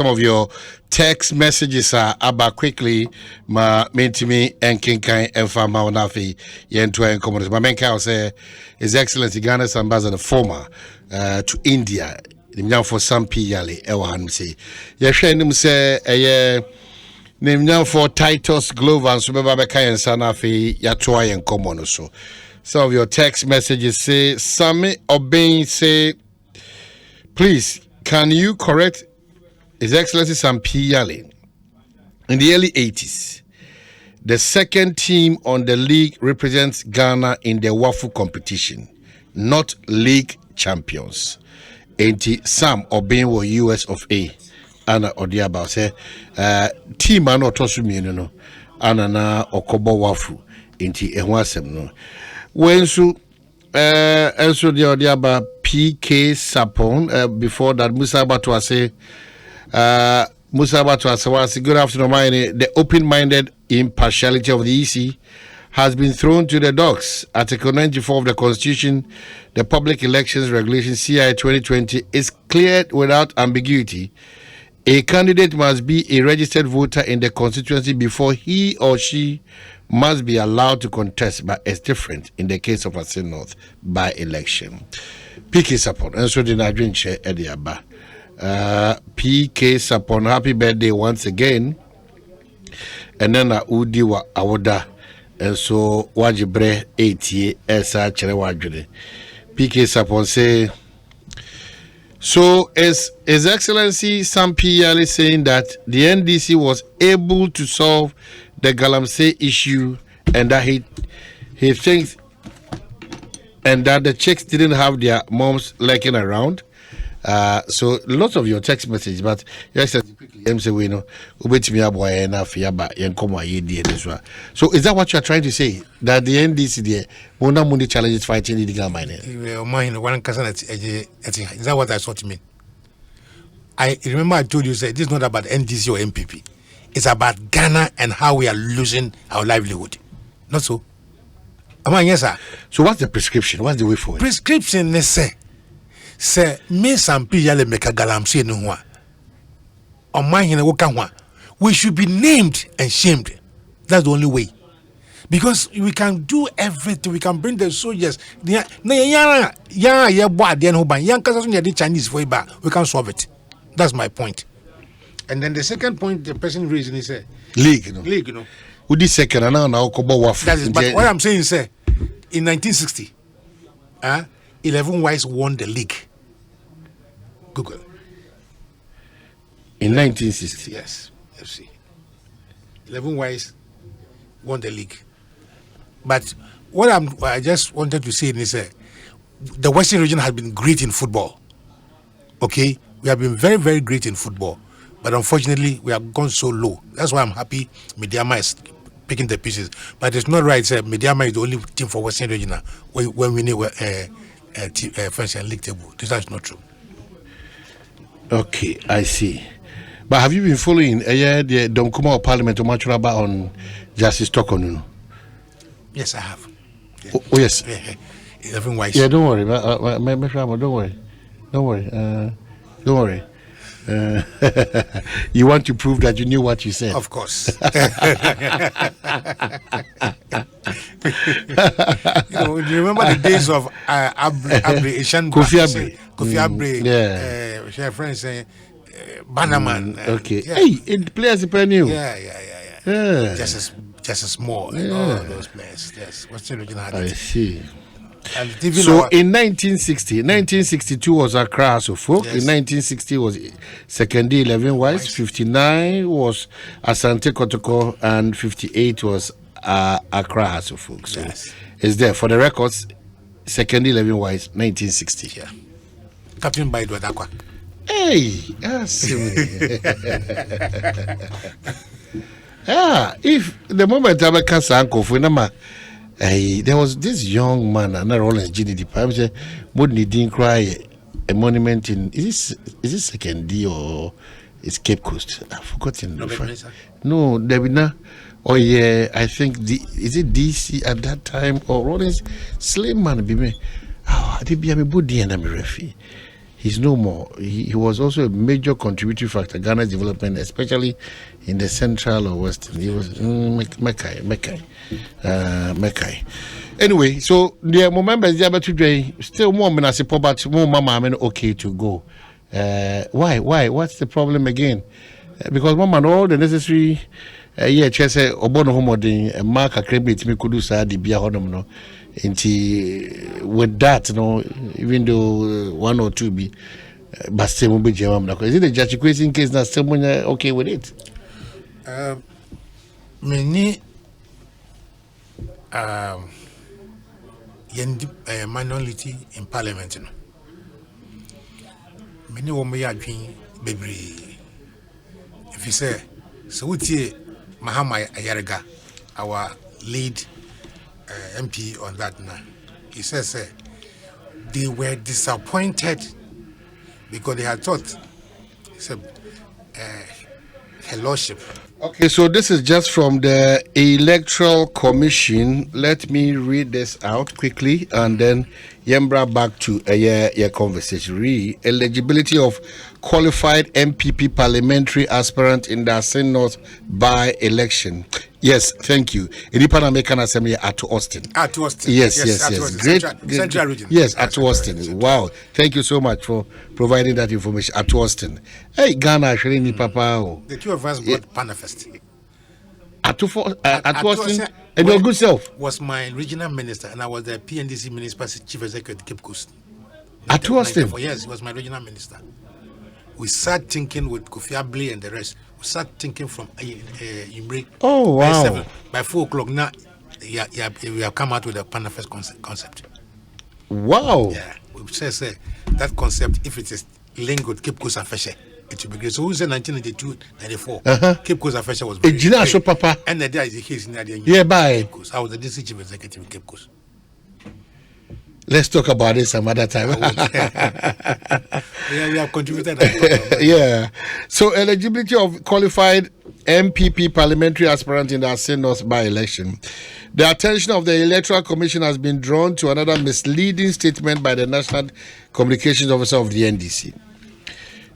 Some of your text messages are about quickly. Ma mentimi and kinkai and fama onafi yentu and commoners. My main cow say His Excellency Ghana's ambassador former to India. The for some Yali Ewan say. Yashanim say a name for Titus Glove and Subabaka and Sanafi Yatoy and common so. Some of your text messages say Sami obeying say please can you correct His Excellency Sam Yali? In the early 80s, the second team on the league represents Ghana in the waffle competition, not league champions. Enti Sam Obin was US of A. Anna Odiaba say team ano tosumi no anana okobo waffle enti ehwasem no. Wensu also the Odiaba PK Sapon before that Musa Batwa say Musa Batwa, good afternoon, my the open-minded impartiality of the EC has been thrown to the dogs. Article 94 of the Constitution, the Public Elections Regulation CI 2020 is cleared without ambiguity. A candidate must be a registered voter in the constituency before he or she must be allowed to contest, but it's different in the case of Asin North by election. PK support, and so did I drink share Ediaba. PK Sapon, happy birthday once again. And then Udi wa awoda. And so wajibre 80 esa chere wajure. PK Sapon say so is His Excellency Sam Yali saying that the NDC was able to solve the Galamsey issue and that he thinks and that the chicks didn't have their moms lurking around. So lots of your text messages, but yes, quickly, we know so is that what you are trying to say? That the NDC there Mona Mundi challenges fighting illegal mining? Is that what I thought you mean? I remember I told you this is not about NDC or MPP. It's about Ghana and how we are losing our livelihood. Not so. Yes, sir. So what's the prescription? What's the way forward? Prescription is say me sampi yale meka galamsey no ho a omahene wo ka ho a we should be named and shamed. That's the only way, because we can do everything. We can bring the soldiers na ya bo ade no ban yan kasa so the Chinese for ba we can solve it. That's my point. And then the second point the person raising is league who did second and now okobo wafu. That is, but what I'm saying is in 1960 11 Wise won the league. Google. In 1960? Yes, FC. 11 Wise won the league. But what I just wanted to say is the Western region has been great in football. Okay? We have been very, very great in football. But unfortunately, we have gone so low. That's why I'm happy Mediama is picking the pieces. But it's not right. Mediama is the only team for Western region when we need French and league table. This is not true. Okay, I see. But have you been following the Donkuma Parliament to Machuraba on Justice Tokonu? Yes, I have. Yeah. Oh, yes. 11 Wise. Yeah, don't worry. Don't worry. Don't worry. Don't worry. You want to prove that you knew what you said? Of course. You remember the days of Kofi Abre, share friends saying Bannerman. Okay. Yeah. Hey, it players brand new. Yeah. Just as small. All those players. Yes. What's the original? I see. So in 1962 was Accra House of Folk. Yes. In 1960 was Second 11 Wise. 59 was Asante Kotoko, and 58 was Accra House of Folk. So it's there for the records. Second 11 Wise, 1960. Yeah. Captain Baidu Adakwa. Hey, if the moment I can't uncle for number. There was this young man, and not Rollins GDD. I said, "Mudney didn't cry a monument in is this Second D or is Cape Coast? I've forgotten. No, there be not. Oh yeah, I think is it DC at that time or Rollins Slim man be me. Oh, I did be a body and I'm a referee. he's no more. He was also a major contributory factor to Ghana's development, especially in the central or western. He was Mekai. Anyway, so the members there but today still more men as a but more mama okay to go. Why? What's the problem again? Because mama all the necessary chese obono homodin mark a credit me could do sa the bia honum no. With that, even though one or two be but still be jam. Is it a judge in case that someone okay with it? Many minority in parliament. Many women are doing baby. If you say, so we see Mahama Ayarga, our lead MP on that now. He says they were disappointed because they had thought her lordship. Okay, so this is just from the Electoral Commission. Let me read this out quickly and then Yembra back to your conversation. Eligibility of qualified MPP parliamentary aspirant in the Asin North by-election. Yes, thank you. Independent American Assembly at Austin. At Austin. Yes. Great. Central region. Yes, at Austin. Wow. Thank you so much for providing that information at Austin. Hey, Ghana, actually, ni papa. The two of us got manifest. At Austin, and your good self was my regional minister, and I was the PNDC minister, chief executive Cape Coast. At Austin? Yes, he was my regional minister. We sat thinking with Kofi Abley and the rest. We sat thinking from Imre. Oh, wow. By 4 o'clock now, we have come out with a manifest concept. Wow. Yeah, we say that concept, if it is linked with Cape Coast and Feshe, it will be great. So who said 1992, 94? Cape Coast and Feshe was very great. Papa. And there is a case in the yeah, bye. Cape Coast. I was the district chief executive in Cape Coast. Let's talk about it some other time. Yeah, we have contributed. Yeah. So eligibility of qualified MPP parliamentary aspirant in the Asin North by-election. The attention of the Electoral Commission has been drawn to another misleading statement by the National Communications Officer of the NDC.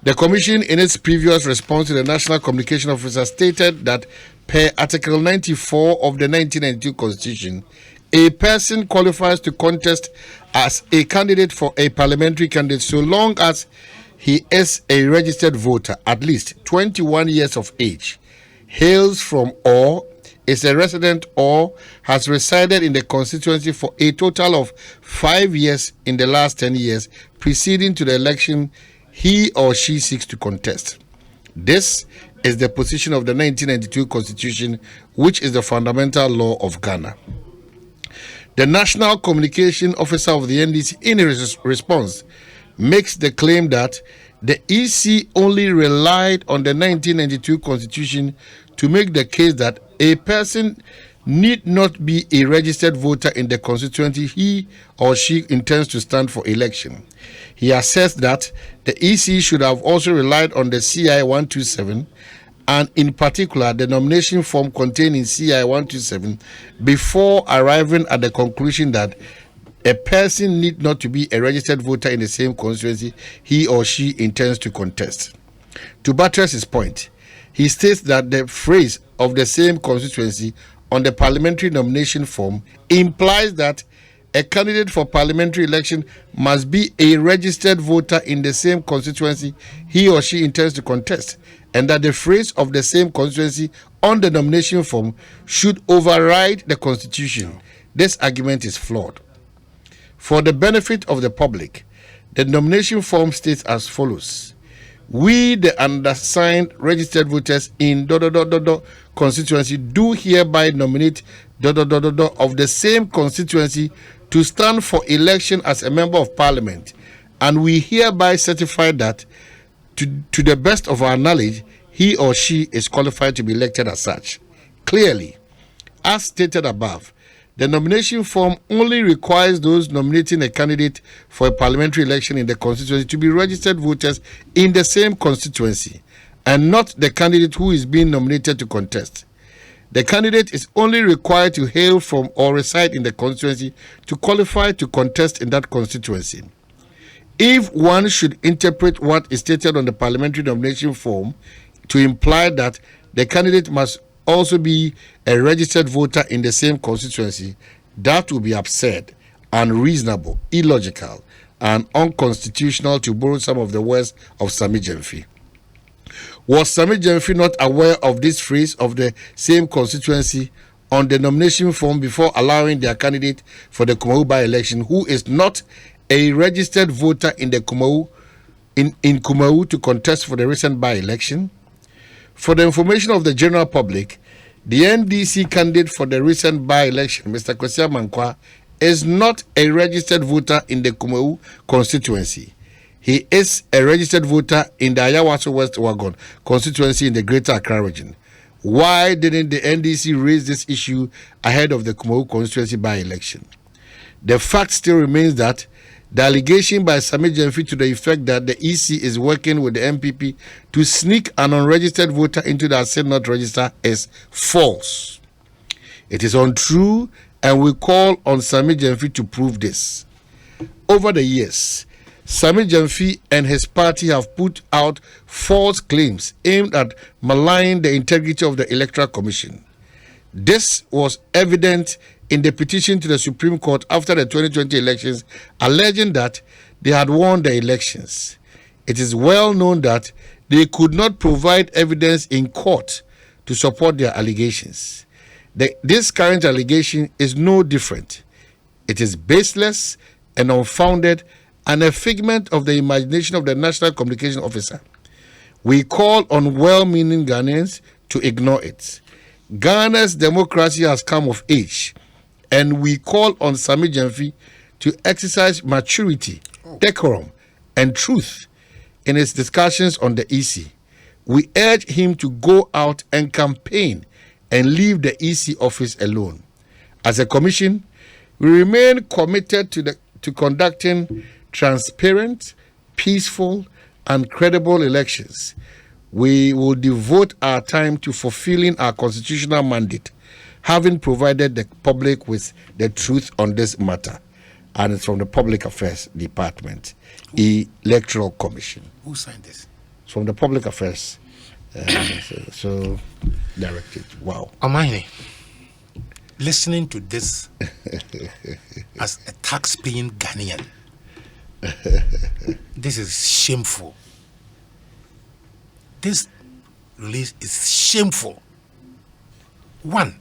The Commission, in its previous response to the National Communication Officer, stated that per Article 94 of the 1992 Constitution, a person qualifies to contest as a candidate for a parliamentary candidate so long as he is a registered voter, at least 21 years of age, hails from or is a resident or has resided in the constituency for a total of 5 years in the last 10 years preceding to the election he or she seeks to contest. This is the position of the 1992 Constitution, which is the fundamental law of Ghana. The National Communication Officer of the NDC, in his response, makes the claim that the EC only relied on the 1992 Constitution to make the case that a person need not be a registered voter in the constituency he or she intends to stand for election. He assessed that the EC should have also relied on the CI 127 and in particular the nomination form contained in CI 127 before arriving at the conclusion that a person need not to be a registered voter in the same constituency he or she intends to contest. To buttress his point, he states that the phrase of the same constituency on the parliamentary nomination form implies that a candidate for parliamentary election must be a registered voter in the same constituency he or she intends to contest, and that the phrase of the same constituency on the nomination form should override the Constitution. This argument is flawed. For the benefit of the public, the nomination form states as follows: we, the undersigned registered voters in constituency, do hereby nominate of the same constituency to stand for election as a member of parliament, and we hereby certify that to the best of our knowledge, he or she is qualified to be elected as such. Clearly, as stated above, the nomination form only requires those nominating a candidate for a parliamentary election in the constituency to be registered voters in the same constituency, and not the candidate who is being nominated to contest. The candidate is only required to hail from or reside in the constituency to qualify to contest in that constituency. If one should interpret what is stated on the parliamentary nomination form to imply that the candidate must also be a registered voter in the same constituency, that would be absurd, unreasonable, illogical, and unconstitutional, to borrow some of the words of Sami Gyamfi. Was Sami Gyamfi not aware of this phrase of the same constituency on the nomination form before allowing their candidate for the Kumawu by-election, who is not a registered voter in the Kumawu to contest for the recent by-election? For the information of the general public, the NDC candidate for the recent by-election, Mr. Kwesi Amankwa, is not a registered voter in the Kumawu constituency. He is a registered voter in the Ayawaso West Wagon constituency in the Greater Accra region. Why didn't the NDC raise this issue ahead of the Kumawu constituency by-election? The fact still remains that the allegation by Sami Gyamfi to the effect that the EC is working with the MPP to sneak an unregistered voter into the Asset Not Register is false. It is untrue, and we call on Sami Gyamfi to prove this. Over the years, Sami Gyamfi and his party have put out false claims aimed at maligning the integrity of the Electoral Commission. This was evident in the petition to the Supreme Court after the 2020 elections, alleging that they had won the elections. It is well known that they could not provide evidence in court to support their allegations. This current allegation is no different. It is baseless and unfounded and a figment of the imagination of the National Communication Officer. We call on well-meaning Ghanaians to ignore it. Ghana's democracy has come of age, and we call on Sami Gyamfi to exercise maturity, decorum, and truth in his discussions on the EC. We urge him to go out and campaign and leave the EC office alone. As a commission, we remain committed to conducting transparent, peaceful, and credible elections. We will devote our time to fulfilling our constitutional mandate, having provided the public with the truth on this matter. And it's from the Public Affairs Department, Electoral Commission. Who signed this? It's from the Public Affairs. So directed. Wow. Amani, listening to this as a tax-paying Ghanaian, this is shameful. This release is shameful. One,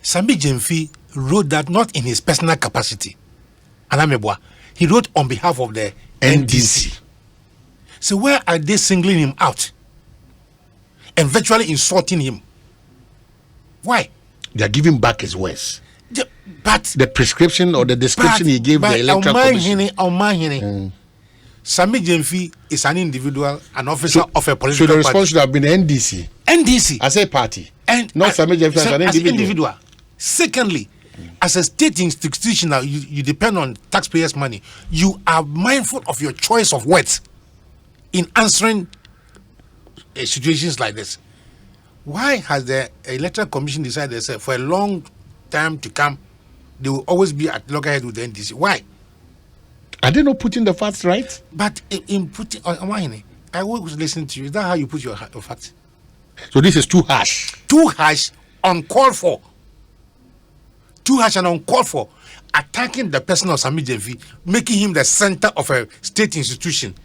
Sami Gyamfi wrote that not in his personal capacity. Anamebwa, he wrote on behalf of the NDC. So where are they singling him out and virtually insulting him? Why? They are giving back his words. But the prescription or the description he gave the Electoral Commission. Sami Gyamfi is an individual, an officer of a political party. So the response should have been NDC. NDC. As a party. And not Sami Gyamfi as an individual. Secondly, as a state institution, you depend on taxpayers' money. You are mindful of your choice of words in answering situations like this. Why has the Electoral Commission decided that for a long time to come, they will always be at loggerhead with the NDC? Why? Are they not putting the facts right? But in putting on, I always listen to you. Is that how you put your facts? So this is too harsh. Too harsh, uncalled for. Too harsh and uncalled for. Attacking the person of Sami Gyamfi, making him the center of a state institution,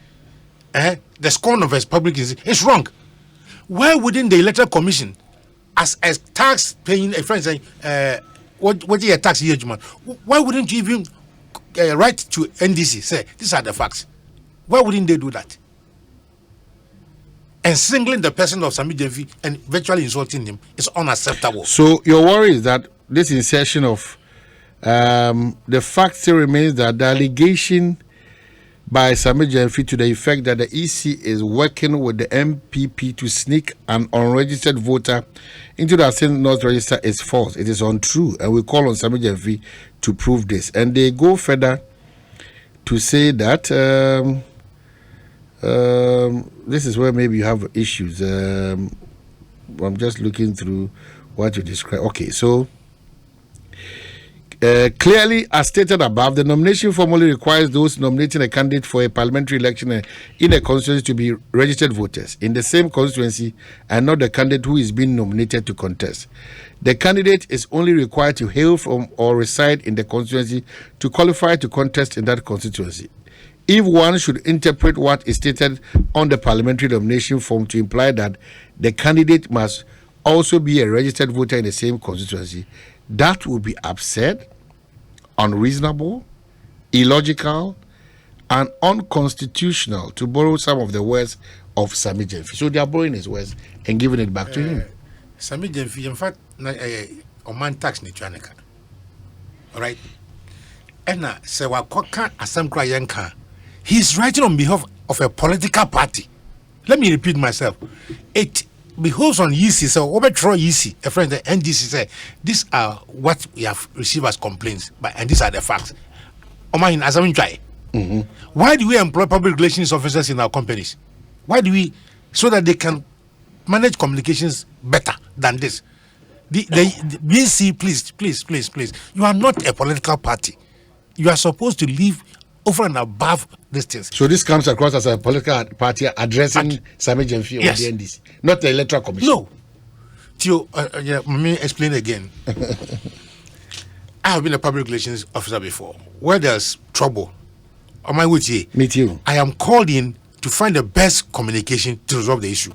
the scorn of his public institution. It's wrong. Why wouldn't the Electoral Commission, as a tax-paying, a friend saying, what is your tax here, man? Why wouldn't you even write to NDC, say, these are the facts? Why wouldn't they do that? And singling the person of Sami Gyamfi and virtually insulting him is unacceptable. So your worry is that this insertion of the fact still remains that the allegation by Sami Gyamfi to the effect that the EC is working with the MPP to sneak an unregistered voter into the Asset Not Register is false. It is untrue, and we call on Sami Gyamfi to prove this. And they go further to say that this is where maybe you have issues. I'm just looking through what you describe. Okay, so Clearly, as stated above, the nomination formally requires those nominating a candidate for a parliamentary election in a constituency to be registered voters in the same constituency and not the candidate who is being nominated to contest. The candidate is only required to hail from or reside in the constituency to qualify to contest in that constituency. If one should interpret what is stated on the parliamentary nomination form to imply that the candidate must also be a registered voter in the same constituency, that would be absurd, unreasonable, illogical, and unconstitutional, to borrow some of the words of Sami Jemfi. So they are borrowing his words and giving it back to him. Sami Jemfi, in fact, Oman tax ni Chuaneka. All right? And say Wakoka Asam Krayanka. He's writing on behalf of a political party. Let me repeat myself. It behoves on YC, so overthrow YC, a friend, the NDC say, these are what we have received as complaints, and these are the facts. Oman Asam try. Why do we employ public relations officers in our companies? Why do we, so that they can manage communications better than this? The BC, please, you are not a political party. You are supposed to live over and above these things. So this comes across as a political party addressing Sami Jemfi or the NDC, not the Electoral Commission. No. Tio, let me explain again. I have been a public relations officer before. Where there's trouble, am I with you? Me too. I am called in to find the best communication to resolve the issue.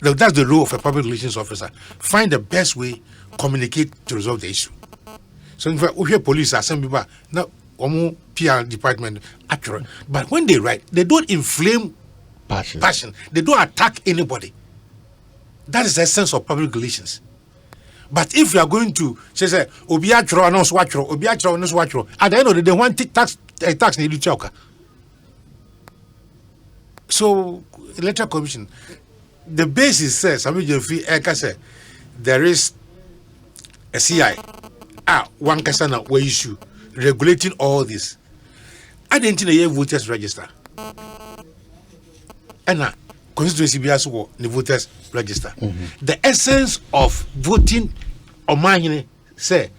Now, that's the role of a public relations officer. Find the best way, communicate to resolve the issue. So in fact, we hear police are some people now PR department accurate. But when they write, they don't inflame passion. They don't attack anybody. That is the essence of public relations. But if you are going to say Obiatro and Swatro, Obiatro and Swatro, at the end of the day, one tax need to choke. So Electoral Commission, the basis says, Sami Jemfi Eka said, there is a CI. One kasana we issue regulating all this. I didn't think the voters register. And constituency be as well the voters register. The essence of voting on my say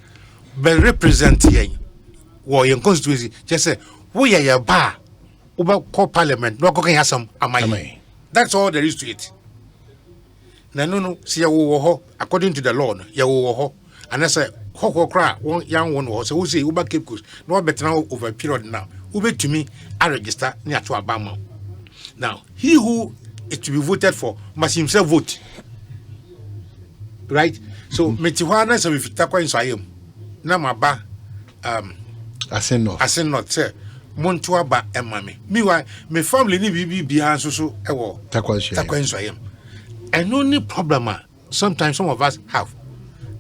be represent here or in constituency just say we are your bar over call parliament no can have some amai. That's all there is to it. No see according to the law ya and I say Hoko cry one young one was who say Uber Cape Coast, no better now over a period now. Uber to me, I register near to Alabama. Now, he who is to be voted for must himself vote. Right? So, Metiwana, so if you take one, so I am. Namaba, I say not, sir. Montua ba and mammy. Meanwhile, my family need be behind so a war. Takwan, so I am. And only problem, sometimes some of us have.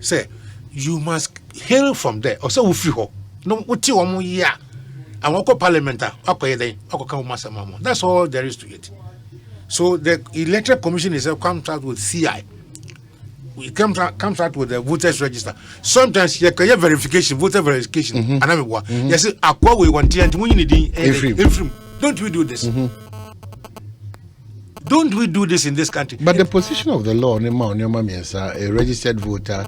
Say, you must hail from there. Or so we no what you want ya. And what parliament, that's all there is to it. So the Electoral Commission itself comes out with CI. It comes out with the voters register. Sometimes you can have verification, voter verification. And I mean, yes, we want to don't we do this? Don't we do this in this country? But the position of the law, a registered voter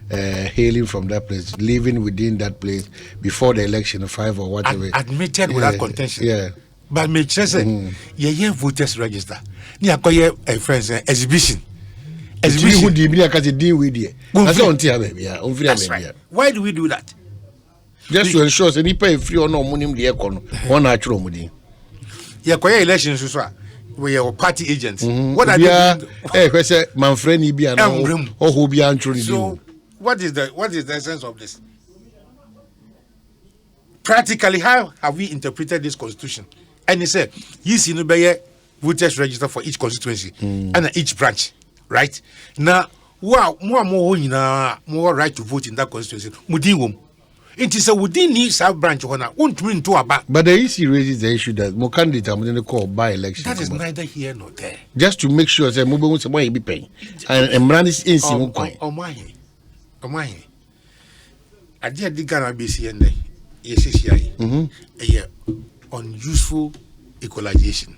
hailing from that place, living within that place before the election, 5 or whatever. Admitted without contention. Yeah. But me say, yeah, voters register. Ni akoye a friends exhibition. Who deal with you? That's right. Why do we do that? Just to ensure that any pay free or no money in the economy, one natural money. Yeah, elections so we are party agents. What are they? My friend, he be an or who be actually. So, what is the essence of this? Practically, how have we interpreted this constitution? And he said, you see, no be voters register for each constituency and each branch, right? Now, more right to vote in that constituency. It is a within each sub branch won't mean to about. But the EC raises the issue that more candidates are going to call by election. That is neither here nor there. Just to make sure that mobile wants to be paying and run is in Simon coin. Oh my. I did the Ghana BCN. Yes, unuseful equalization.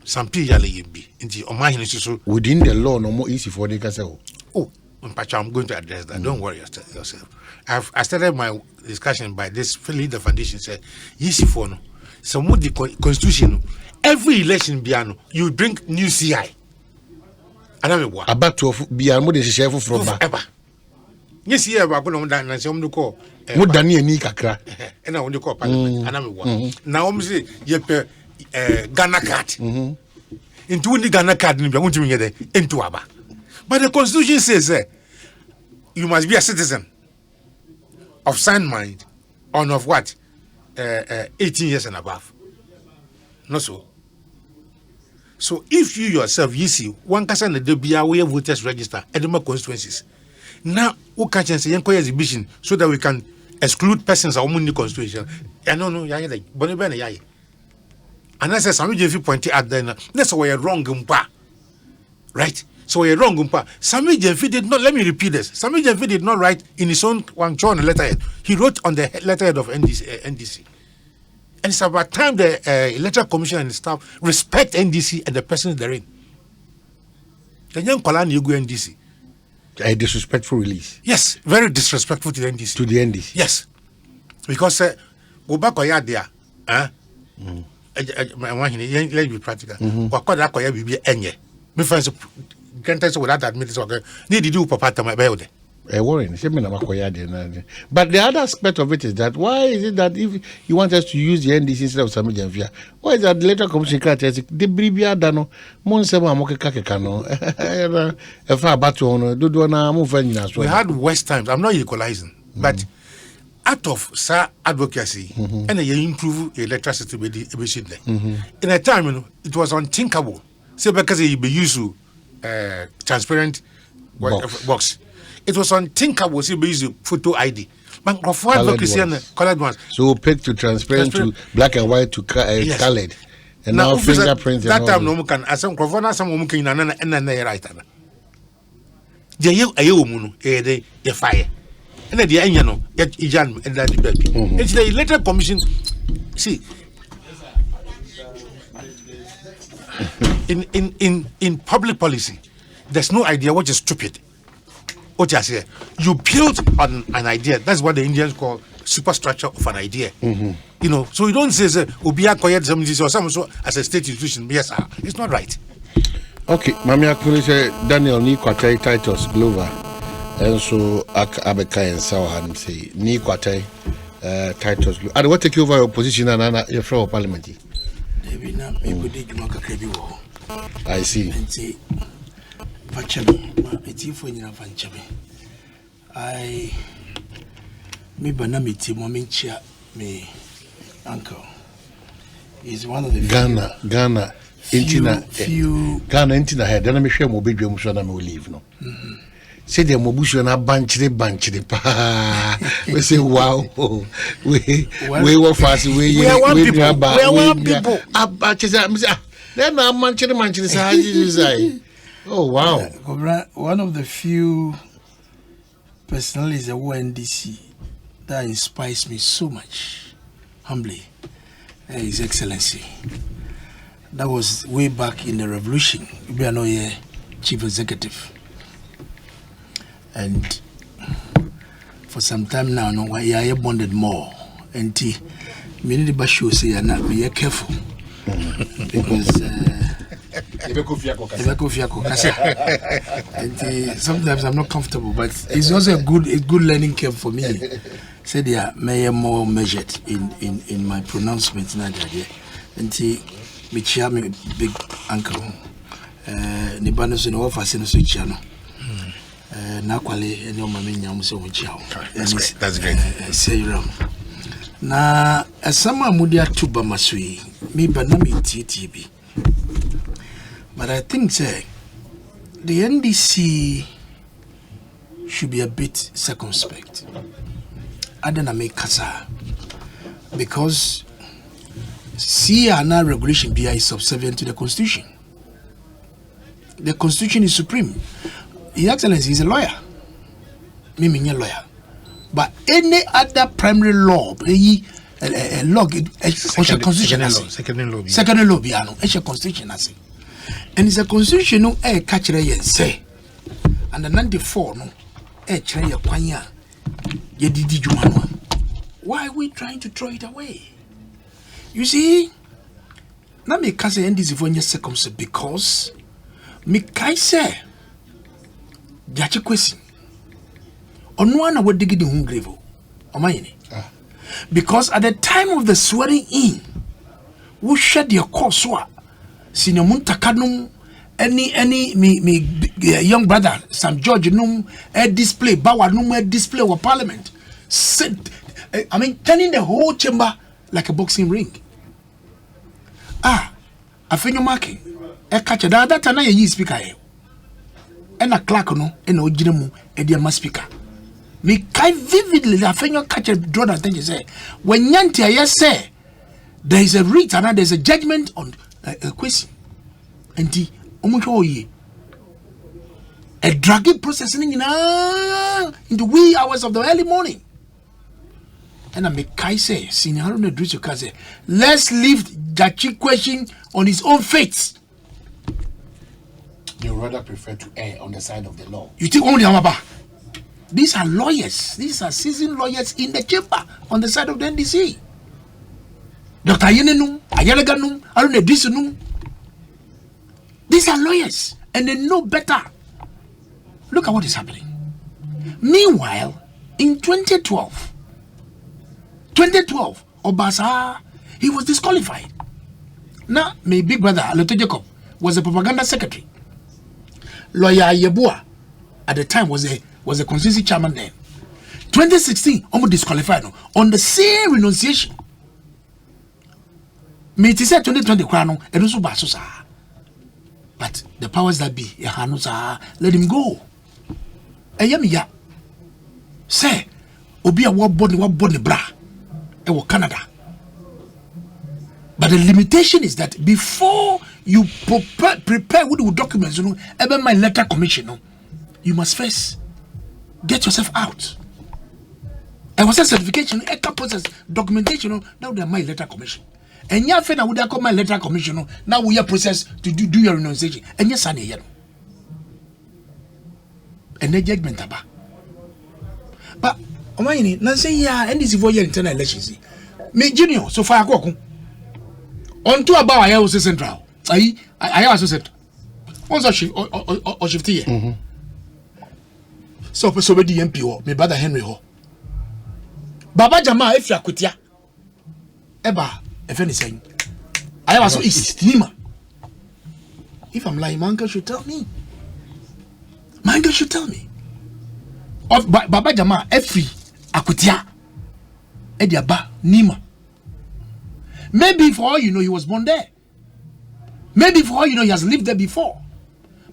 Some people be into Omahin so within the law, no more easy for the castle. Oh, I'm going to address that. Don't worry yourself. I started my discussion by this lead the foundation said, easy for no. So the constitution, every election biano, you bring new CI. And I'm a about to be a modern chef from ever. Yes, yeah, we're going to dance and some call Mudani and Nikakra. And I want to call parliament. And I'm a one. Now I'm saying, Yepe Ghana card. Into the Ghana card, you want to get into Abba. But the constitution says you must be a citizen of sound mind on of what 18 years and above. Not so. So if you yourself, you see, one person the BIA where voters register at the constituencies. Now, who can say exhibition so that we can exclude persons of the constitution? No, yeah, like Bonnie yeah. And I said, some of you point out then that's why you're wrong, right? So you're wrong, Sami Jenfi did not. Let me repeat this. Sami Jenfi did not write in his own one letterhead. He wrote on the letterhead of NDC. And it's about time the electoral commission and staff respect NDC and the persons therein. The young Palan you go NDC. A disrespectful release. Yes, very disrespectful to the NDC. To the NDC. Yes, because go back or there, let's be practical. Wakoda koya bibi enye. Me friends, granted without admitting okay. Need to do papa to my building. Warren, but the other aspect of it is that why is it that if you want us to use the NDC instead of Sami Jenfia, why is that the electoral commission can't say the Bribia Dano, Monsema Mokakano, if I battle do na move as well? We had worse times. I'm not equalizing, but out of advocacy and you improve electricity with the in a time, it was unthinkable. Say because it be used to transparent box. It was unthinkable to use photo ID. But colored ones. So opaque to transparent to black and white to colored. And now fingerprints. That time no can as some crofona some woman can and right. The fire. And the Anyano, Ijan and that baby. It's the electoral commission. See in public policy, there's no idea what is stupid. What you say, you build on an idea. That's what the Indians call superstructure of an idea. You know, so you don't say Ubia Koyet or some so as a state institution. Yes, it's not right. Okay, Mamia Kulisha Daniel Ni Kwatai Titus Glover, and so Abeka and Sawahan say Ni Kwatai Titus Glover. And what take over your position and your floor of parliament? I see. Me banamiti momincha me uncle is one of the Ghana intina head then me share mo bedwam so na me leave no say the mobusu na banchire pa we say wow we were fast we one people then na manchire say oh wow. One of the few personalities at NDC that inspires me so much, humbly, His Excellency. That was way back in the revolution. We are now here, Chief Executive. And for some time now, no, I have bonded more. And many of the Bashu say, "I'm not be careful." Because and sometimes I'm not comfortable, but it's also a good learning curve for me. Said yeah, may I more measured in my pronouncements now there. And me chia me big uncle. Nibano so no office no so chia no. Na kwale ene o mama nyam so mo chia. That's great. Say ram. Na asama mudia tuba masui. Me banami TTB. But I think the NDC should be a bit circumspect. I don't make kasa because CNR regulation BI is subservient to the Constitution. The Constitution is supreme. His Excellency is a lawyer. Me a lawyer. But any other primary law, a law, second law, a constitution. And it's a constitution no catch say. And and the 94 no chere kwanya ye didi dwuma no. Why are we trying to throw it away? You see, na me ka say NDC for nye circumstance because me kai say Jachi Kwesi ono ana we digidi hu grave o mayini. Because at the time of the swearing in, we shed your course wa senior muntakanum any me young brother Sam George num a display bawa num a display of parliament. I mean turning the whole chamber like a boxing ring. I think you're marking. A catcher that time you speaker. And a clerk no and no jinemu a dear speaker. Me kai vividly I think you catch a draw that thing you say. When Yantia yes say there is a writ and there is a judgment on a question. And the a dragging processing in the wee hours of the early morning. And I make Kai say, Senior Haruna Drisu Kaze, let's leave Jachi question on his own fate. You rather prefer to err on the side of the law. You think only Amaba? These are lawyers. These are seasoned lawyers in the chamber on the side of the NDC. Dr. Yenenum, Ayalaganum, Haruna Drisunum. These are lawyers and they know better. Look at what is happening. Meanwhile, in 2012, Obasa, he was disqualified. Now, my big brother, Aloto Jacob, was a propaganda secretary. Lawyer Yebua, at the time, was a constituency chairman then. 2016, almost disqualified on the same renunciation. Me it said 2020 krano, and also Basosa. But the powers that be, let him go. Ayamiya, say, Obia what body bra. Canada. But the limitation is that before you prepare with the documents, even my letter commission, you must first get yourself out. I was a certification, a process, documentation, now they are my letter commission. And you have would call my letter commission, now we are process to do your renunciation. And yes, I know. And the judgment about. But Omayini, na say ya NDC for your internal elections. Me junior so far go on to about I was central. I was central. Once she or shift here. So be the MP ho, me brother Henry ho. Baba Jama if ya kutia. Eba, if any saying. I was so east Nima. If I'm lying, my uncle should tell me. My uncle should tell me. Of Baba Jama every Akutia Ediaba Nima. Maybe for all you know he was born there. Maybe for all you know he has lived there before.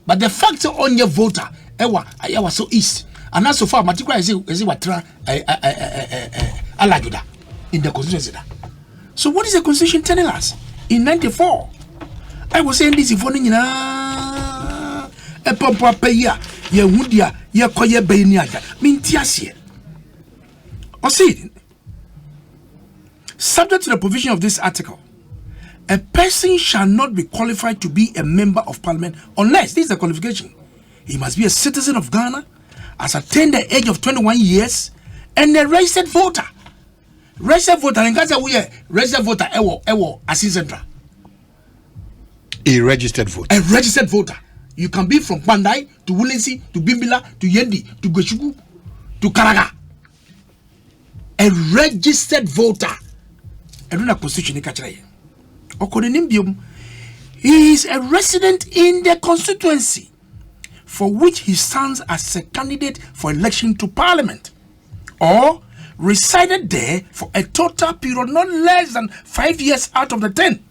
But the factor on your voter, I was so east. And not so far, Matikwa is what Alajuda in the constituency. So what is the constitution telling us? In 94, I was saying this if only a papa paya, ye woodia, ye koye bayniaja, mintiasie. Or see, subject to the provision of this article, a person shall not be qualified to be a member of parliament unless, this is the qualification, he must be a citizen of Ghana, has attained the age of 21 years, and a registered voter. Registered voter, and that's we are registered voter, ewo, central. A registered voter. A registered voter. You can be from Bandai to Wulensi to Bimbila to Yendi to Goshugu to Karaga. A registered voter. I don't know constitution. He is a resident in the constituency for which he stands as a candidate for election to parliament, or resided there for a total period not less than 5 years out of the 10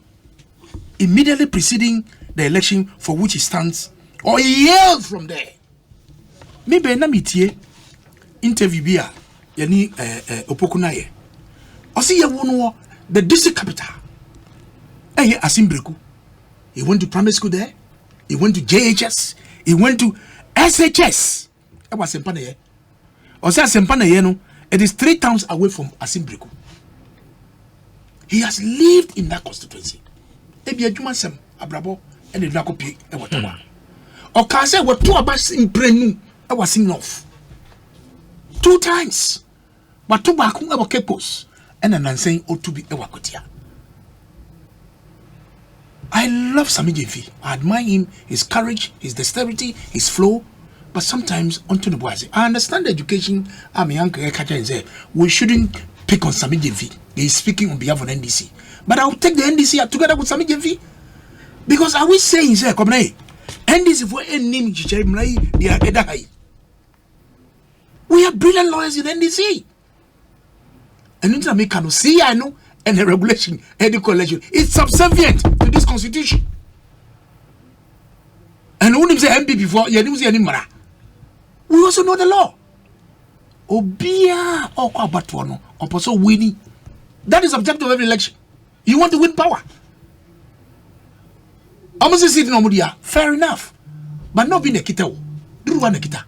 immediately preceding the election for which he stands, or he hails from there. Maybe na mitie interview bia yani opokunaye. Osi ye wono the district capital. Asimbreku. He went to primary school there. He went to JHS. He went to SHS. It was Sempanaye. Osi Sempanaye no. It is 3 towns away from Asimbreku. He has lived in that constituency. Ebi adwuma sem abrabo e de dako pie e wotowa. O ka se woto aba imprenu e was seen off 2 times. But to back on our capos and then saying ought to be a wakotia. I love Sami Jefi. I admire him, his courage, his dexterity, his flow. But sometimes onto the boys. I understand the education. I'm a young catcher and say we shouldn't pick on Sami Jefi. He's speaking on behalf of NDC. But I'll take the NDC together with Sami Jefi. Because are we saying, say, come on, NDC for any name, they are better high. We have brilliant lawyers in NDC. And in the American, see, I know, and the regulation and the coalition is subservient to this constitution. And when you say MP before, you didn't say any mara. We also know the law. Obia or Kwabatuano or Poso winning. That is objective of every election. You want to win power. Almost sitting on Mudia, fair enough. But not being a kita. Do one a kita.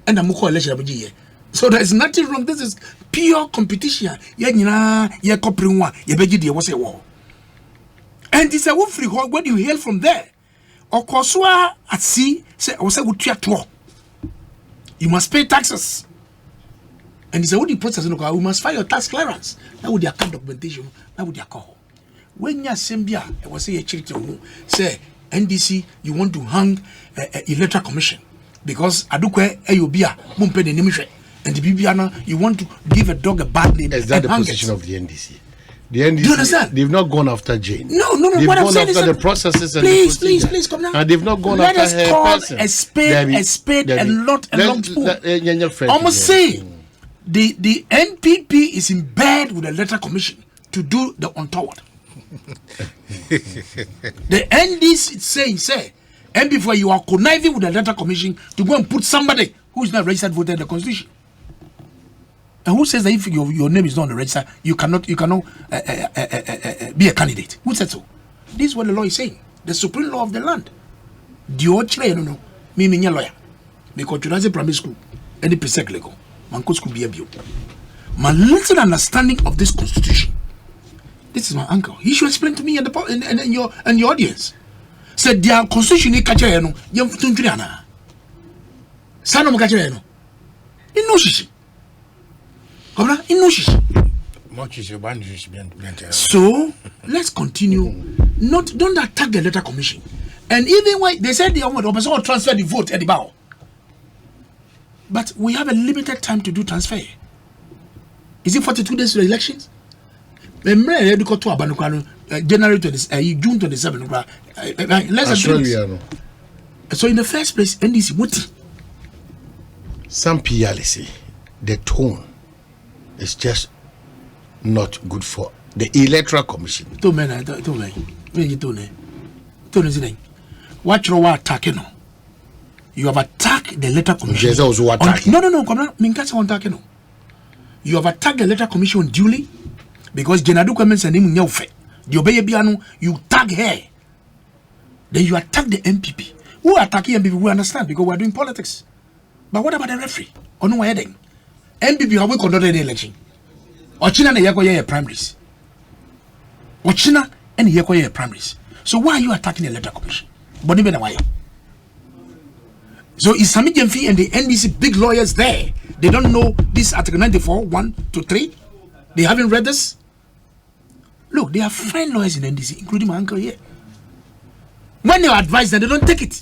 And a Muko election of year. So there is nothing wrong. This is pure competition. Ya coprinwa, ya beji was a war. And it's a wolf free when you hail from there. Or Kosua at sea, say, I was a good tour. You must pay taxes. And it's a woody process. We must file your tax clearance. That would be account documentation. That would be a call. When you Sembia, I was say a church say NDC, you want to hang electoral commission because Adukwe Ayobia Mumpe the Nimishe and the Bibiana, you want to give a dog a bad name. Is that the position of the NDC? The NDC, do you understand? They've not gone after Jane. No. They've What gone I'm saying after is the processes and please come now. And they've not gone Let after us her call person. a spade and not a long spoon. Almost say the NPP is in bed with the electoral commission to do the untoward. The NDC is saying, and before you are conniving with the electoral commission to go and put somebody who is not registered voter in the constitution. And who says that if your name is not on the register, you cannot be a candidate? Who said so? This is what the law is saying. The supreme law of the land. Me lawyer. Because you have primary school, any presec legal, man school be a bio. My little understanding of this constitution. This is my uncle. He should explain to me and your audience. Said their constitution is kachayano. Yam tunjuriana. Sanam kachayano. In no shishi. So let's continue. Don't attack the electoral commission. And even when they said they want to transfer the vote at the bow. But we have a limited time to do transfer. Is it 42 days to the elections? January 20, June 27. Less than so in the first place, NDC what? Some PLC, the tone is just not good for the electoral commission. What you are attacking? You have attacked the electoral commission. Yes, also attacking. No, come on. You have attacked the electoral commission duly because Jenadu comments and him you tag her. Then you attack the MPP. Who are attacking MPP? We understand because we are doing politics. But what about the referee? Or no heading? MPP have we conducted the election? Or China and Yakoya primaries? Or China and Yakoya primaries? So why are you attacking the electoral commission? So is Sami Jemfi and the NDC big lawyers there? They don't know this Article 94, 1 to 3? They haven't read this? Look, they are fine lawyers in NDC, including my uncle here. When you advise them, they don't take it.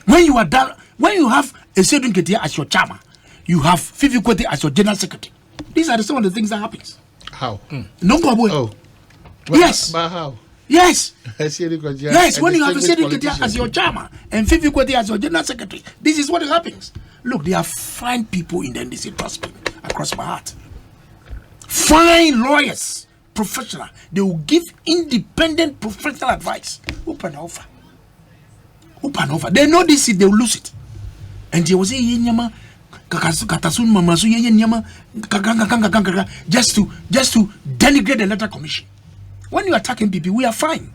When you have a Sedun Ketia as your chairman, you have Fifi Kwete as your general secretary. These are some of the things that happens. How? No problem. Oh. Yes. But how? Yes. Yes, when you have a Sedun Ketia as your chairman and Fifi Kwete as your general secretary, this is what happens. Look, they are fine people in the NDC, trust me, across my heart. Fine lawyers, professional. They will give independent professional advice. Open offer. They know this, they will lose it. And they will say, just to denigrate the electoral commission. When you attack MPP, we are fine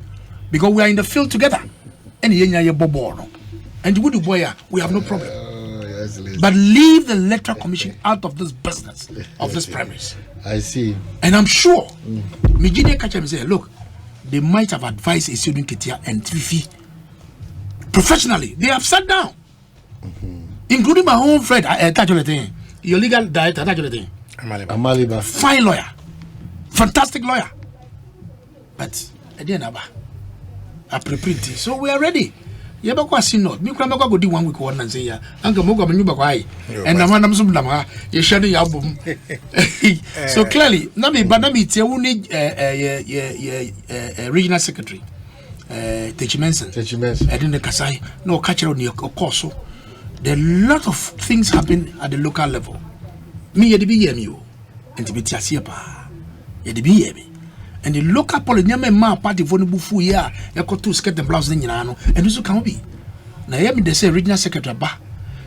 because we are in the field together. And we have no problem. But leave the electoral commission out of this business of this premise. I see. And I'm sure Mijide Kachem say, look, they might have advised Esiodun Ketia and Fifi professionally. They have sat down including my own friend, your legal director, Amaliba. fine lawyer, fantastic lawyer. But again, I prepared. So we are ready. You ever go see not? Me go do 1 week one and say yeah. Uncle Moga Manuba why? And the man I'm some lama. You share the album. So clearly, Nami Banami you need regional secretary. Techimensen. I didn't Kasai. No catcher on your course. There are a lot of things happen at the local level. Me yet be you. And to be Tiasiapa. Yet be me. And the local polynyama ma party for the bufu ya got to skate the blouse in Yano, and this can be. Now, they say regional secretary ba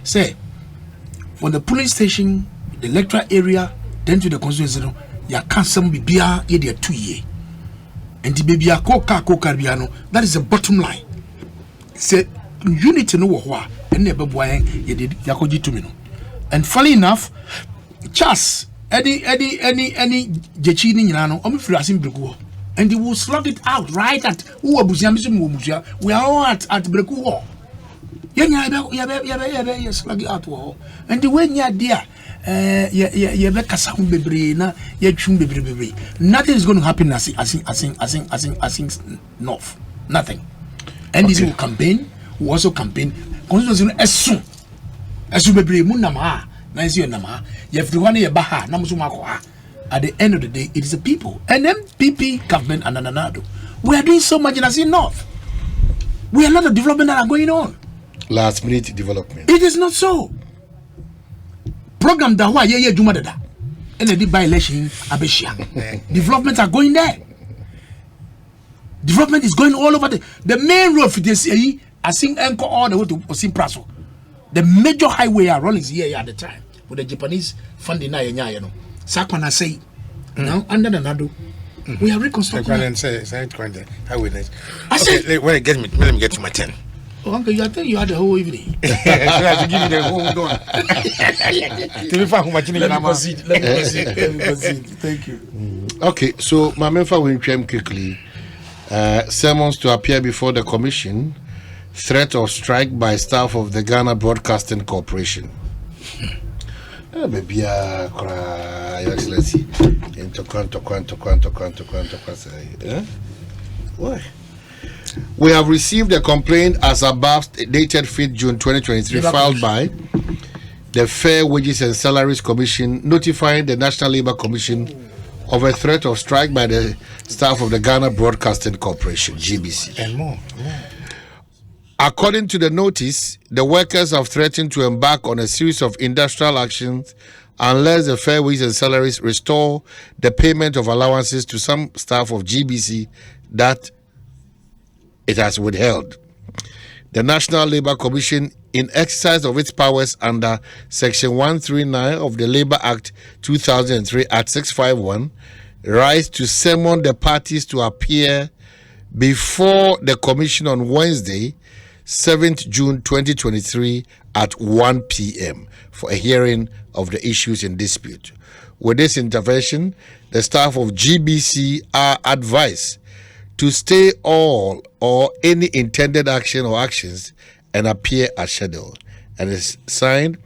say from the police station, the electoral area, then to the constituency, ya can't some be beer 2 years. And the baby a coca biano, that is the bottom line. Say unity no wa and never boy ye did yakoji to me. And funny enough, Charles any jechini nyinano omi free asim breku and they will slug it out right at who abusia we are all at breku ho ya slug it out ho and the way nya dia ye be kasa hu bebre na ye twum bebre nothing is going to happen as north nothing and this will campaign will also campaign constitution esu bebre mu na ma na isi nama yefriwane ye baha na musuma ko ha. At the end of the day, it is the people and MPP government and Ananado. We are doing so much in the north. We have a lot of development that are going on. Last minute development. It is not so. Program that why ye juma dada. And the by election abeshia. Developments are going there. Development is going all over the main road for this year. I think anchor all the way to Osim Praso. The major highway are rolling here at the time with the Japanese funding. You know, Sakwana say now under the Nado, we are reconstructing. I said, when I get me, let me get to my 10. Oh, Uncle, you think you had the whole evening. So I have to give you the whole door. Let me proceed. Thank you. Okay, so my member will claim quickly. Sermons to appear before the commission. Threat of strike by staff of the Ghana Broadcasting Corporation. Maybe Your Excellency. We have received a complaint as above dated 5th June 2023 filed by the Fair Wages and Salaries Commission notifying the National Labour Commission of a threat of strike by the staff of the Ghana Broadcasting Corporation, GBC. And more. According to the notice, the workers have threatened to embark on a series of industrial actions unless the Fair Wages and Salaries restore the payment of allowances to some staff of GBC that it has withheld. The National Labour Commission, in exercise of its powers under Section 139 of the Labour Act 2003 at 651, rise to summon the parties to appear before the Commission on Wednesday, 7th June 2023 at 1 p.m. for a hearing of the issues in dispute. With this intervention, the staff of GBC are advised to stay all or any intended action or actions and appear as scheduled. And it's signed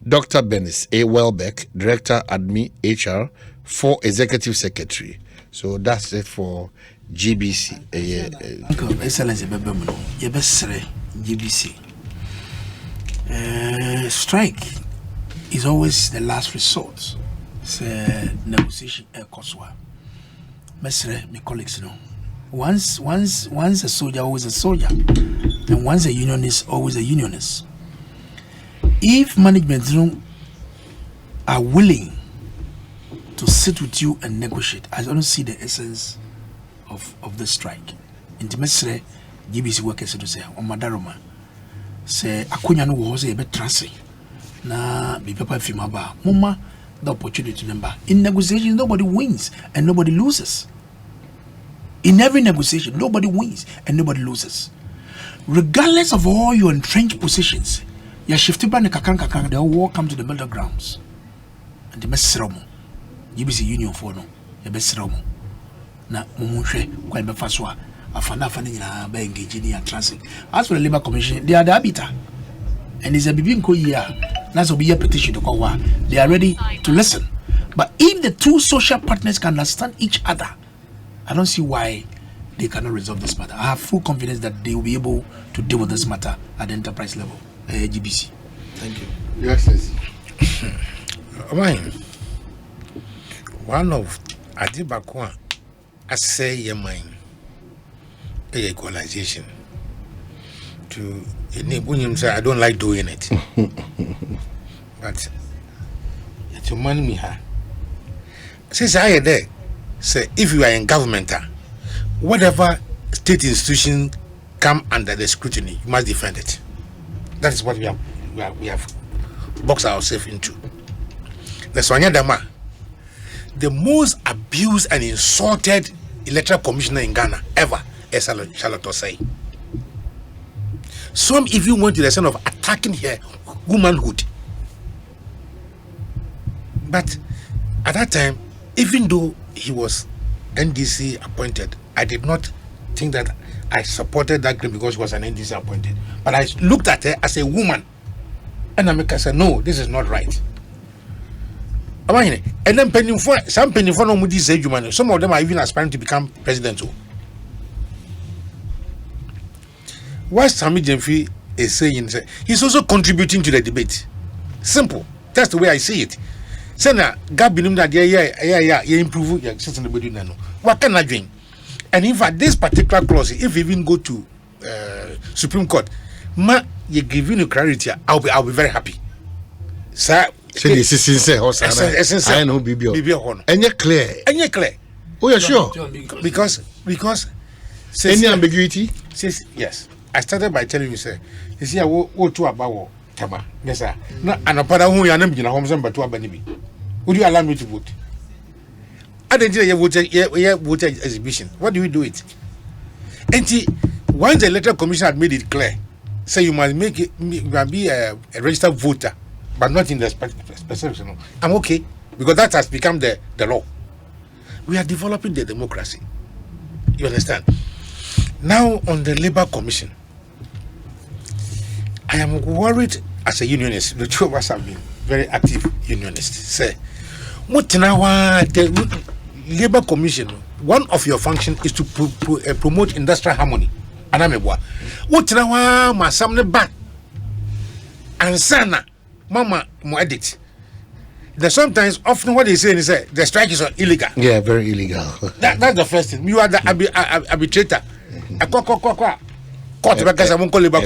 Dr. Benis A. Welbeck, Director Admin HR, for Executive Secretary. So that's it for GBC. Uncle, Excellency, you best GBC. Strike is always the last resort. It's a negotiation. Mesre, my colleagues know. Once a soldier, always a soldier, and once a unionist, always a unionist. If management are willing to sit with you and negotiate, I don't see the essence of the strike. In Mesre, GBC workers to say, "O Madaroma, say akunya no wo say be trase na be papa fimaba mama the opportunity number in negotiations. Nobody wins and nobody loses. In every negotiation, nobody wins and nobody loses, regardless of all your entrenched positions. You shifted by the kakang, they all come to the middle grounds and the best romo GBC union for no the best romo na mumushe kwa mbefaswa afana na be engaging in transit. As for the Labour Commission, they are the arbiter. and there's a bibinko year, that's a petition to go. They are ready to listen. But if the two social partners can understand each other, I don't see why they cannot resolve this matter. I have full confidence that they will be able to deal with this matter at the enterprise level, GBC. Thank you. Your Excellency. One of Adibakwa, I say your mind, equalization. To enable say I don't like doing it, but it's your money, me. Since I am there, say if you are in government, whatever state institution come under the scrutiny, you must defend it. That is what we have boxed ourselves into. The Sonia Dama, the most abused and insulted electoral commissioner in Ghana ever, as Charlotte Osei. Some even went to the extent of attacking her womanhood. But at that time, even though he was NDC appointed, I did not think that I supported that claim because she was an NDC appointed. But I looked at her as a woman, and I said, no, this is not right. And then some some of them are even aspiring to become president. What Sami Jemfi is saying, he's also contributing to the debate. Simple. That's the way I see it. Sena Gabinum that you improve your system. What can I drink? And in fact, this particular clause, if you even go to Supreme Court, you give you clarity, I'll be very happy. Sir, this is sincere. I know BBO. And you're clear. Oh, you're sure? Because any ambiguity? Says yes. I started by telling you, sir, you see, what to about Tama. Yes, sir. No, and a para who you are named in a home, but to a baby. Would you allow me to vote? I didn't tell you voter exhibition. What do we do it? And once the electoral commission had made it clear, say you must make it, you must be a registered voter, but not in the specific. I'm okay because that has become the law. We are developing the democracy. You understand? Now on the Labour Commission, I am worried as a unionist. The two of us have been very active unionists. Say, what now? The Labour Commission, one of your functions is to promote industrial harmony. And I'm a boy. What now? My son, back and sana, mama, mo edit. There's sometimes, often what they say is the strike is illegal. Yeah, very illegal. That's the first thing. You are the arbitrator. Court because I won't call Labour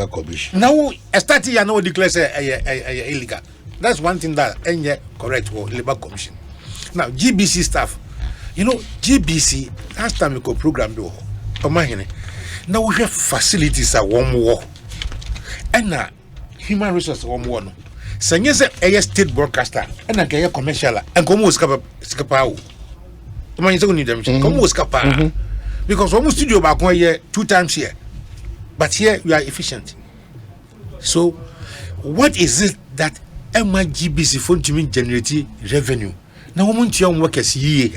Commission. Now, a starting you know declares illegal. That's one thing that ain't correct for Labour Commission. Now, GBC staff, you know, GBC last time we go program do. Now we have facilities at one war, and human resources one war. So yes, a state broadcaster and a commercial and come scapa. Because almost studio back 1 year, 2 times here. But here we are efficient. So what is it that MGBC phone to me generate revenue? Now woman workers ye.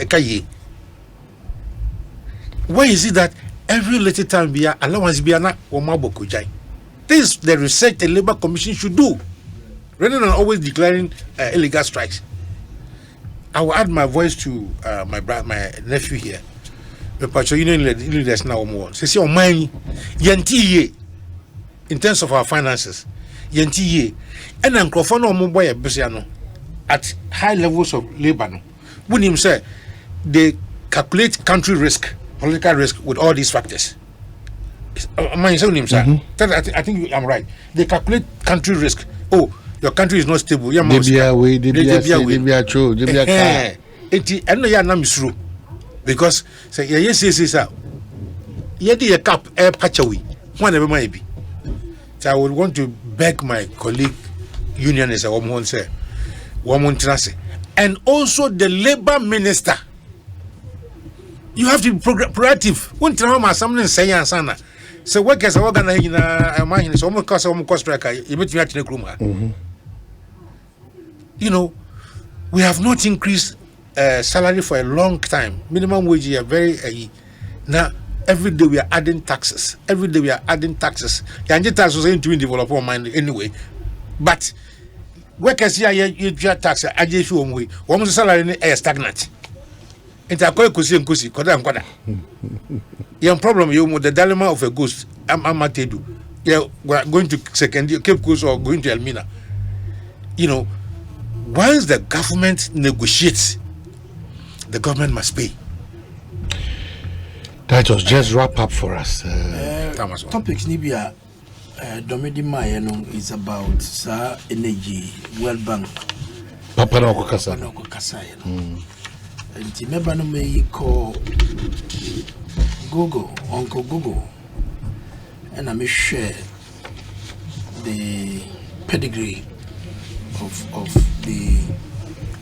Why is it that every little time we are allowance be na omabokujai? This is the research the Labour Commission should do, rather than always declaring illegal strikes. I will add my voice to my nephew here. But you know, there's now more. So, see, on mine, Yanti in terms of our finances, Yanti and Uncrophone mobile Bessiano at high levels of labor. When him say they calculate country risk, political risk with all these factors. I think I'm right. They calculate country risk. Oh, your country is not stable. They be away. Because say yes a cap air patchawi whenever might be. So I would want to beg my colleague unionists a woman say woman trust and also the labor minister. You have to be proactive. One time something say ansana. So workers are organizing a so almost cost striker. You bet me at the room. You know, we have not increased salary for a long time. Minimum wage is very now every day we are adding taxes. Every day we are adding taxes. The taxes ain't doing develop our mind anyway. But workers here, you tax, I just show me. One salary is stagnant. It's a Ekosiisen, koda. Your problem, you the dilemma of a ghost. I'm Matedu. Yeah, we're going to second year Cape Coast or going to Elmina. You know, once the government negotiates, the government must pay. That was just wrap up for us. Topics Nibia Domedi Mayano is about energy, World Bank. Papa no Kasa. And remember no may call Google, Uncle Google, and I may share the pedigree of the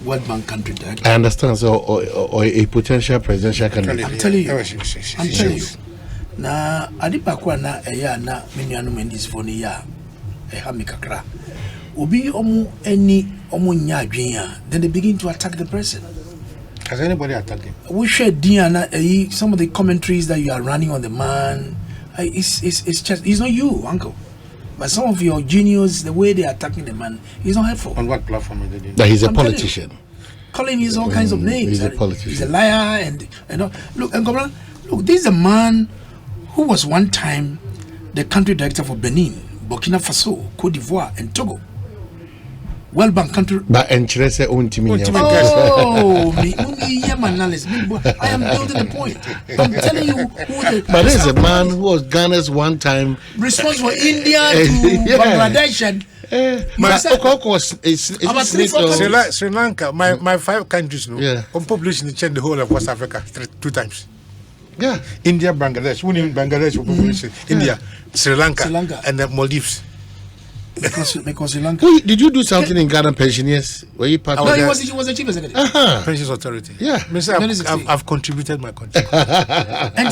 World Bank country director. I understand. So, or a potential presidential candidate. I'm telling you. I'm telling you. Na adipakwa na eya na menuanu mendis foni ya hamikakra. Obi omu eni omu nya adwen, then they begin to attack the person. Has anybody attacked him? We share Diana some of the commentaries that you are running on the man. It's just it's not you, uncle. But some of your genius, the way they are attacking the man, is not helpful. On what platform is it? That he's a politician. Calling him all kinds of names. He's a politician. He's a liar and all. Look, this is a man who was one time the country director for Benin, Burkina Faso, Cote d'Ivoire, and Togo. World Bank country. But Enchirese Untimi. Oh, I am building the point. I'm telling you who But there's a man who was Ghana's one time responsible for India to Bangladesh and Sri Lanka, my 5 countries, on population change the whole of West Africa 2 times. Yeah, India, Bangladesh, Bangladesh population, India, Sri Lanka, and the Maldives. Because Sri Lanka. Wait, did you do something in Ghana pensioners? Were you part of he was a chief executive. Pensions Authority. Yeah. I've contributed my country. And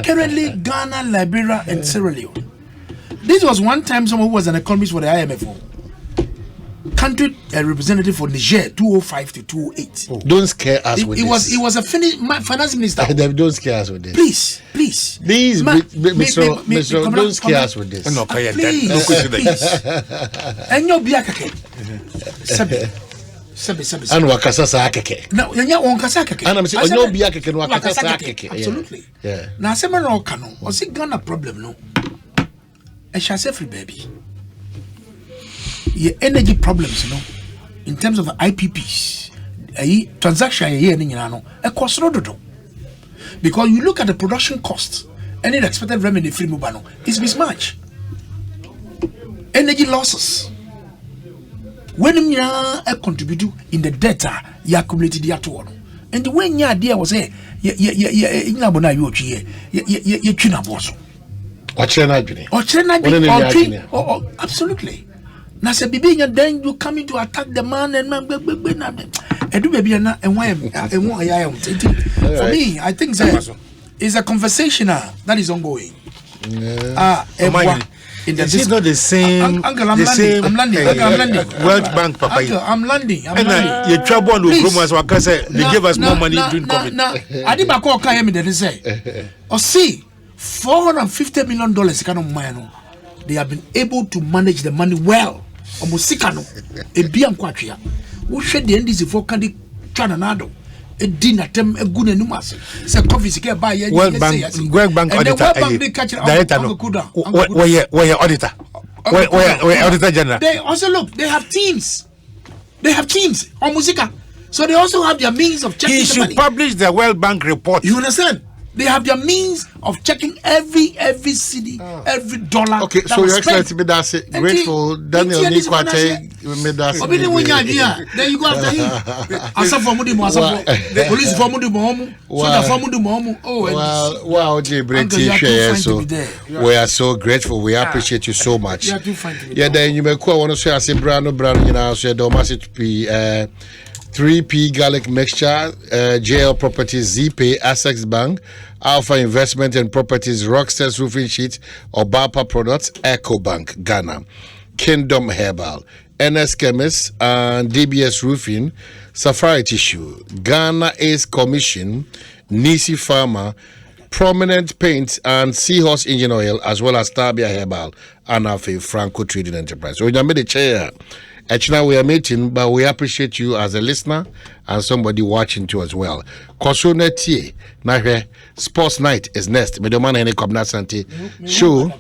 currently Ghana, Liberia, and Sierra Leone. This was one time someone who was an economist for the IMF. Country representative for Niger, 205 to 208. Oh. Don't scare us with this. He was a finance minister. Don't scare us with this. Please. Please, Mr. Don't scare us with this. No, please. And you'll be a kake. Sabi. And wakasa sa keke. No, you're on Kasaka. And I'm saying, no, be a keke, no wakasa sa keke. Absolutely. Yeah. Now, seven or canon, was it Ghana problem? No. I shall say free baby. Your energy problems, in terms of the IPPs, transaction here in a cost because you look at the production costs and the expected revenue free mobano is mismatch. Energy losses. When you contribute in the data you accumulated the at and the way your idea was here, absolutely. Now, say, then you come in to attack the man and do baby and why for me, I think it's a conversation that is ongoing. This is not the same. Uncle, I'm landing. World Bank, Papa. Uncle, I'm landing. And your trouble with Romas, what say? They give us more money during COVID. I didn't call Kayemi, they say. Or see, $450 million. They have been able to manage the money well. Almost sikano. A biam quatria. Who shed the NDC for Candy Chananado. A dinner tem a good numas. Say coffee secure by World Bank auditor. Where your auditor? Where auditor general? They also look, they have teams. On Musica. So they also have their means of checking. He should publish the World Bank report. You understand? They have their means of checking every city, every dollar. Okay, so Your Excellency, that's it. Grateful. Daniel Nikwate, then you go after him. Asa for Mudimu, police for Mudimu, Soda for Mudimu. Oh, wow, so we are so grateful. We appreciate you so much. Yeah, then you may call one of us. I say, Brano, you know, so the message be 3P Garlic Mixture, JL Properties, ZPay, Essex Bank, Alpha Investment and Properties, Rockstars Roofing Sheet, Obapa Products, EcoBank, Ghana, Kingdom Herbal, NS Chemist, and DBS Roofing, Safari Tissue, Ghana Ace Commission, Nisi Pharma, Prominent Paint and Seahorse Engine Oil, as well as Tabia Herbal and Afi Franco Trading Enterprise. So, you made the chair. Actually, we are meeting, but we appreciate you as a listener and somebody watching too as well. Kosone Tie, Sports Night is next. Medomana Ene Kobna Santi. Show.